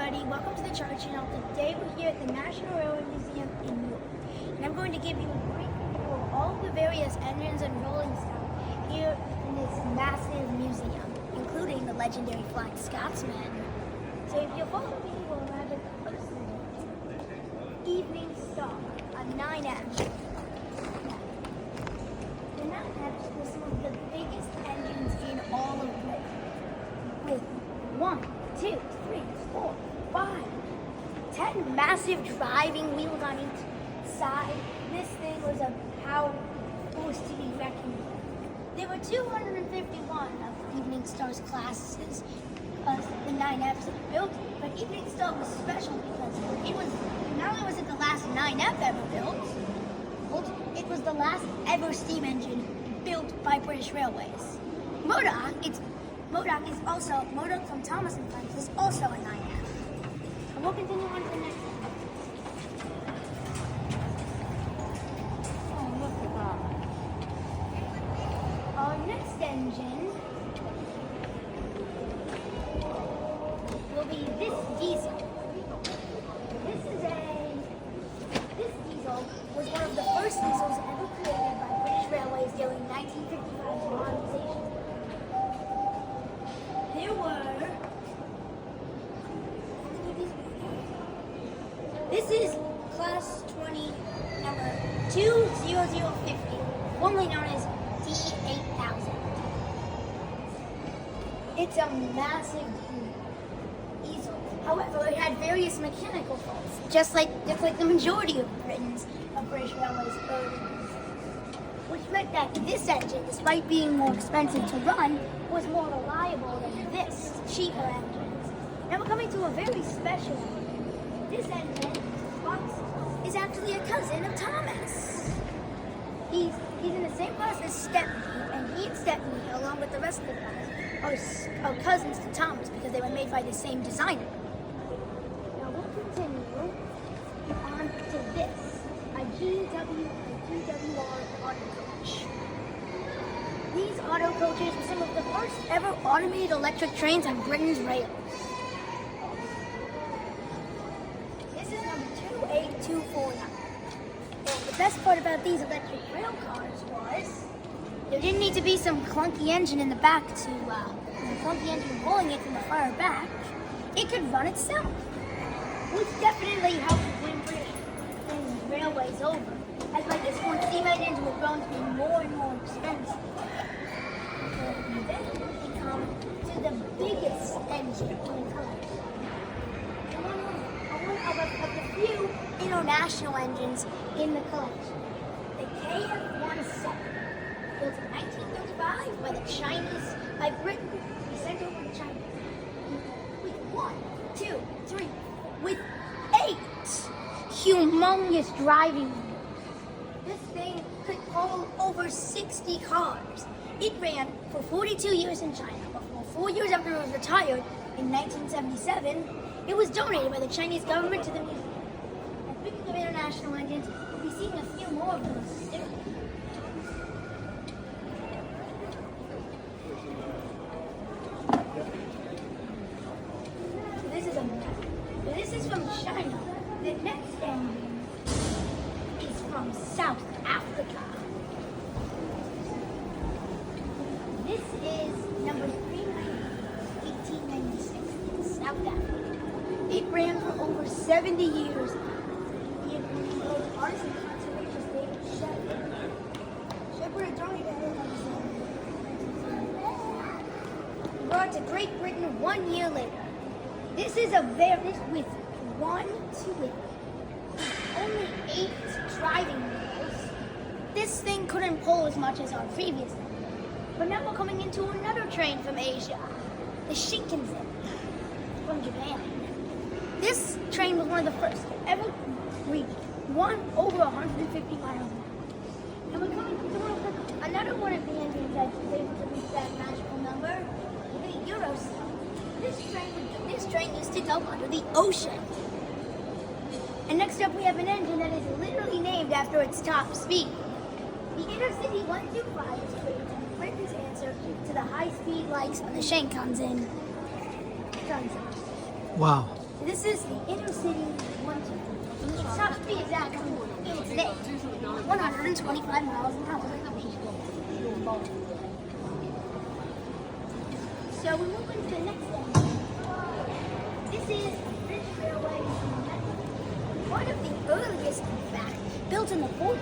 everybody, welcome to the Chart Channel. Today we're here at the National Railway Museum in New York. And I'm going to give you a brief review of all the various engines and rolling stock here in this massive museum, including the legendary Flying Scotsman. So if you follow me, we'll arrive at the first thing. Evening Star, a 9F. The 9Fs were some of the biggest engines in all of Britain, with 1, 2, 3, 4, 5, 10 massive driving wheels on each side. This thing was a power force to be reckoned with. There were 251 of Evening Star's classes, the 9Fs that were built, but Evening Star was special because it was, not only was it the last 9F ever built, it was the last ever steam engine built by British Railways. Murdoch from Thomas and Friends is also a 9F. And we'll continue on to the next one. Oh, look at that. Our next engine will be this diesel. This diesel was one of the first diesels ever created by British Railways during 1955's modernization. This is Class 20, number 20050, formerly known as D8000. It's a massive diesel. However, it had various mechanical faults, just like the majority of British Railways early, which meant that this engine, despite being more expensive to run, was more reliable than this cheaper engines. Now we're coming to a very special engine. This engine is actually a cousin of Thomas. He's in the same class as Stepney, and he and Stepney, along with the rest of the class, are cousins to Thomas because they were made by the same designer. Now we'll continue on to this, a GWR auto coach. These auto coaches were some of the first ever automated electric trains on Britain's rails. This is number 28249. And the best part about these electric rail cars was there didn't need to be some clunky engine in the back clunky engine pulling it from the far back. It could run itself, which definitely helped win British railways over. As by this point, steam engines were going to be more and more expensive. And then we come to the biggest engine in the country. One of the few international engines in the collection. The KF-17, built in 1935 by the Chinese, by Britain. We sent over to China. With 8 humongous driving wheels. This thing could hold over 60 cars. It ran for 42 years in China. Before 4 years after it was retired, in 1977, it was donated by the Chinese government to the museum. And speaking of international engines, we'll be seeing a few more of those soon. This is from China. The next engine is from South Africa. This is number 1896 in South Africa. It ran for over 70 years. The artist and conservationist David Shepherd had donated it brought to Great Britain 1 year later. This is with only 8 driving wheels. This thing couldn't pull as much as our previous one. But now we're coming into another train from Asia, the Shinkansen from Japan. This train was one of the first to ever reach over 150 miles an hour. And we're coming to another one of the engines that was able to reach that magical number, the Eurostar. This train used to go under the ocean. And next up we have an engine that is literally named after its top speed. The Intercity 125 is Britain's answer to the high-speed likes of the Shinkansen. Wow. This is the inner city one two. It's not to be exact. It's today. 125 miles an hour. So we move into the next one. This is British Railway. One of the earliest, in fact, built in the 40s.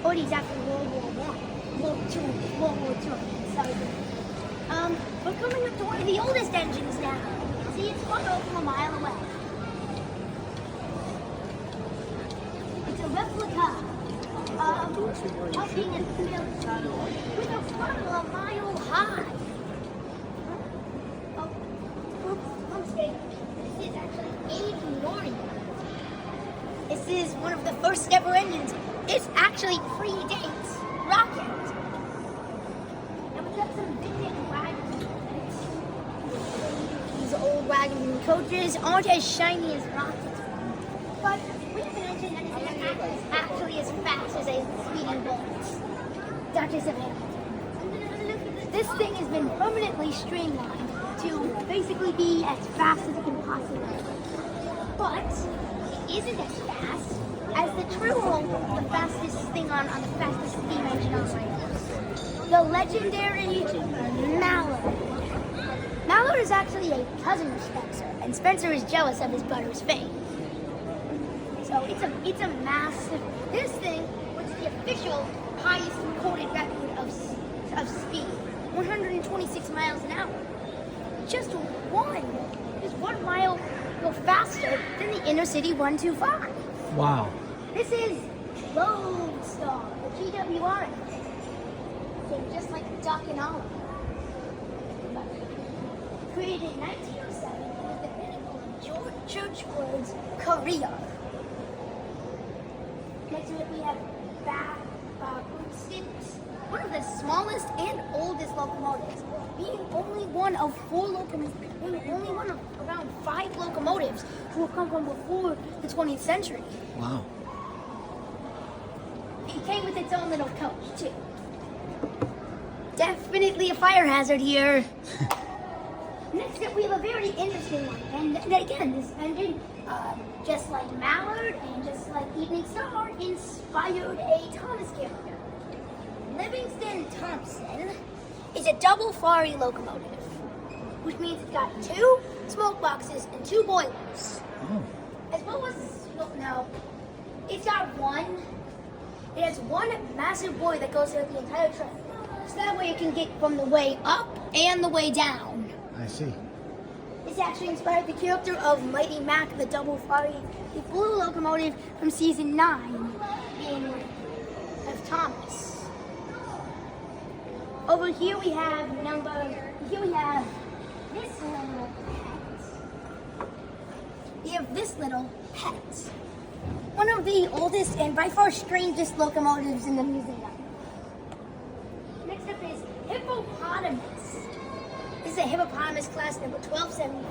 40s after World War I. World War II. Sorry. We're coming up to one of the oldest engines now. See, it's one over a mile away. It's a replica of Buckingham Palace with a funnel a mile high. I'm saying this is actually 80 This is one of the first ever engines. This actually predates rockets. And we got some vintage wagons. These old wagons and coaches aren't as shiny as rockets, but we have an engine that is actually as fast as a speeding bullet. Dr. Savannah. This thing has been permanently streamlined to basically be as fast as it can possibly be. But it isn't as fast as the true the fastest thing on the fastest steam engine on right. The legendary Mallard. Mallard is actually a cousin of Spencer, and Spencer is jealous of his brother's fame. So it's a massive. This thing was the official highest recorded record of speed, 126 miles an hour. Just one mile go faster than the inner city 125. Wow. This is Lodestar, the GWR engine. So just like Duck and Olive. Created in 1907 with the pinnacle of George Churchward's career. Next to it we have Broomstick, one of the smallest and oldest locomotives, being only one of around 5 locomotives who have come from before the 20th century. Wow. It came with its own little coach, too. Definitely a fire hazard here. Next up, we have a very interesting one. And again, this engine, just like Mallard and just like Evening Star, inspired a Thomas character. Livingston Thompson is a double Fari locomotive, which means it's got 2 smoke boxes and 2 boilers. Oh. As well as, no, it's got one. It has one massive boiler that goes through the entire train. So that way it can get from the way up and the way down. I see. This actually inspired the character of Mighty Mac, the double Fari, the blue locomotive from season 9 of Thomas. Over here we have this little pet. We have this little pet. One of the oldest and by far strangest locomotives in the museum. Next up is Hippopotamus. This is a Hippopotamus class number 1270.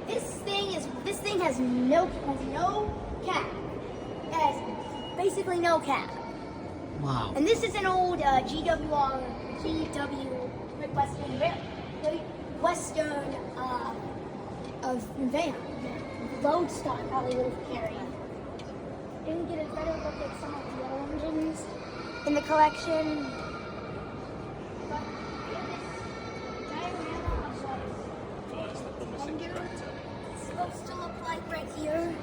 This thing has no cab. It has basically no cab. Wow. And this is an old GW Western of van. Lodestar probably would have carried. Didn't get a better look at some of the other engines in the collection. But this diorama of it's supposed to look like right here.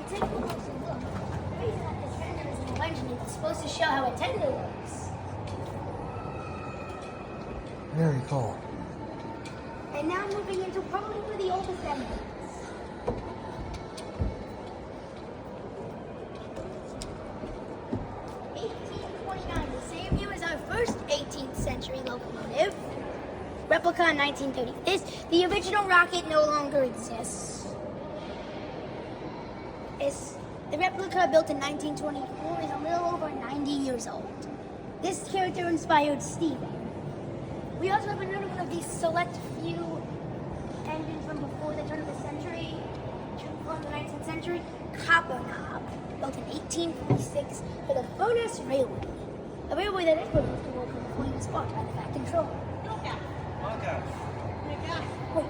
Take a closer look. The reason that this fender is an engine is it's supposed to show how a tender works. Very cool. And now moving into probably one of the oldest engines. The same year as our first 18th century locomotive. Replica in 1930. The original rocket no longer exists. The replica built in 1924 is a little over 90 years old. This character inspired Steven. We also have another one of these select few engines from before the turn of the century, from the 19th century, Copper Knob, built in 1846 for the Furness Railway, a railway that is supposed to open Flying Spark by the Fat Controller. Wait,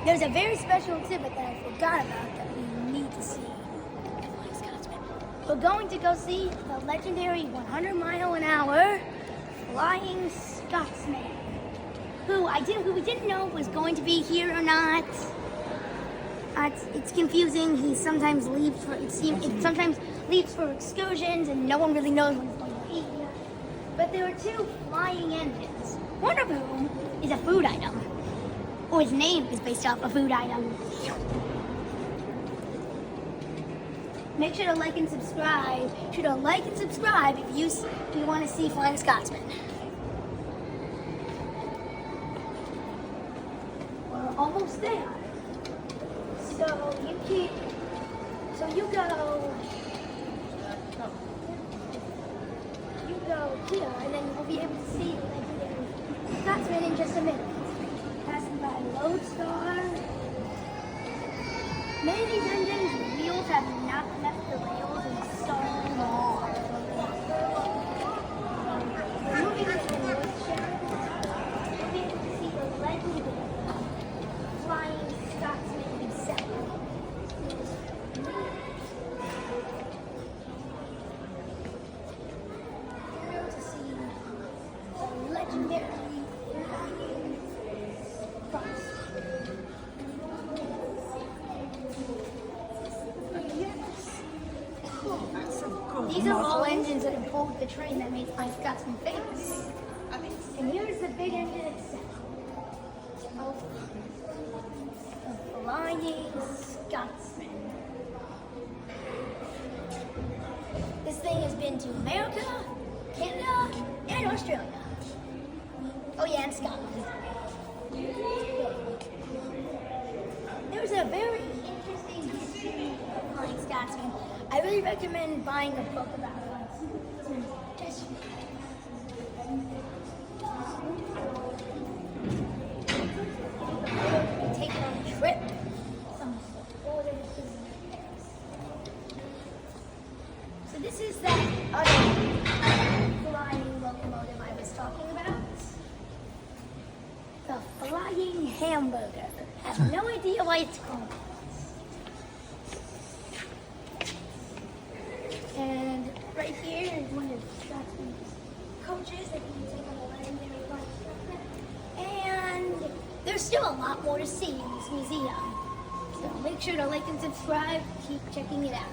there's a very special exhibit that I forgot about that we need to see. Flying Scotsman. We're going to go see the legendary 100-mile-an-hour Flying Scotsman, who we didn't know was going to be here or not. It's confusing. He sometimes leaves for excursions, and no one really knows when he's going to be here. But there are two flying engines, one of whom is a food item, or his name is based off a food item. Make sure to like and subscribe. If you want to see Flying Scotsman. We're almost there. So you go here, and then you'll be able to see the legendary Scotsman in just a minute. Passing by Lodestar. Many of these engines, the wheels have not left the rails in so long. Moving to the woodshed, you'll be able to see the legendary Flying Scotsman himself. To see the legendary Flying Scotsman. These are all engines that have pulled the train that made Flying Scotsman famous. And here's the big engine itself. The Flying Scotsman. This thing has been to America, Canada, and Australia. Oh yeah, and Scotland. There's a very interesting history of Flying Scotsman. I really recommend buying a book about it. Just take it on a trip. So this is that other flying locomotive I was talking about. The Flying Hamburger. I have no idea why it's called that. And right here is one of Scotsman's coaches that you can take on the legendary Flying Scotsman. And there's still a lot more to see in this museum. So make sure to like and subscribe. Keep checking it out.